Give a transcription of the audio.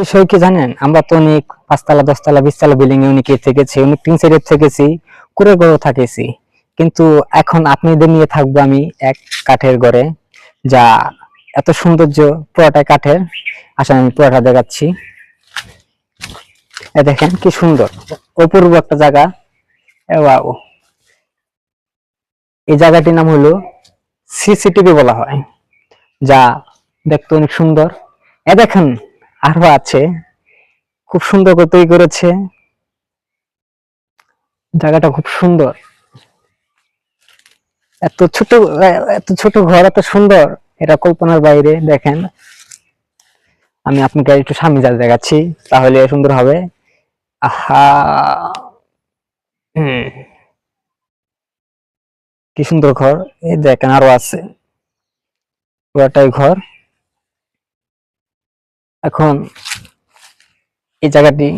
বিষয় কি জানেন, আমরা তো অনেক 5 তলা 10 তলা 20 তলা বিল্ডিং এ অনেকে থেকেছি, অনেক টিন সেটে থেকেছি, কুড়ে ঘরও থাকেছি। কিন্তু এখন আপনাদের নিয়ে থাকবো আমি এক কাঠের ঘরে, যা এত সৌন্দর্য, পুরোটাই কাঠের। আসলে আমি পুরোটা দেখাচ্ছি। এ দেখেন কি সুন্দর, অপূর্ব একটা জায়গা। ওয়াও! এই জায়গাটির নাম হলো সিসিটিভি বলা হয়, যা দেখতে অনেক সুন্দর। এ দেখেন আরো আছে, খুব সুন্দর করে তৈরি করেছে। জায়গাটা খুব সুন্দর। এত ছোট, এত ছোট ঘর, এত সুন্দর, এটা কল্পনার বাইরে। দেখেন, আমি আপনাকে একটু সামনে যা দেখাচ্ছি, তাহলে সুন্দর হবে। আহা! হুম, কি সুন্দর ঘর। এই দেখেন আরো আছে, পুরাটাই ঘর। এখন এই জায়গাটি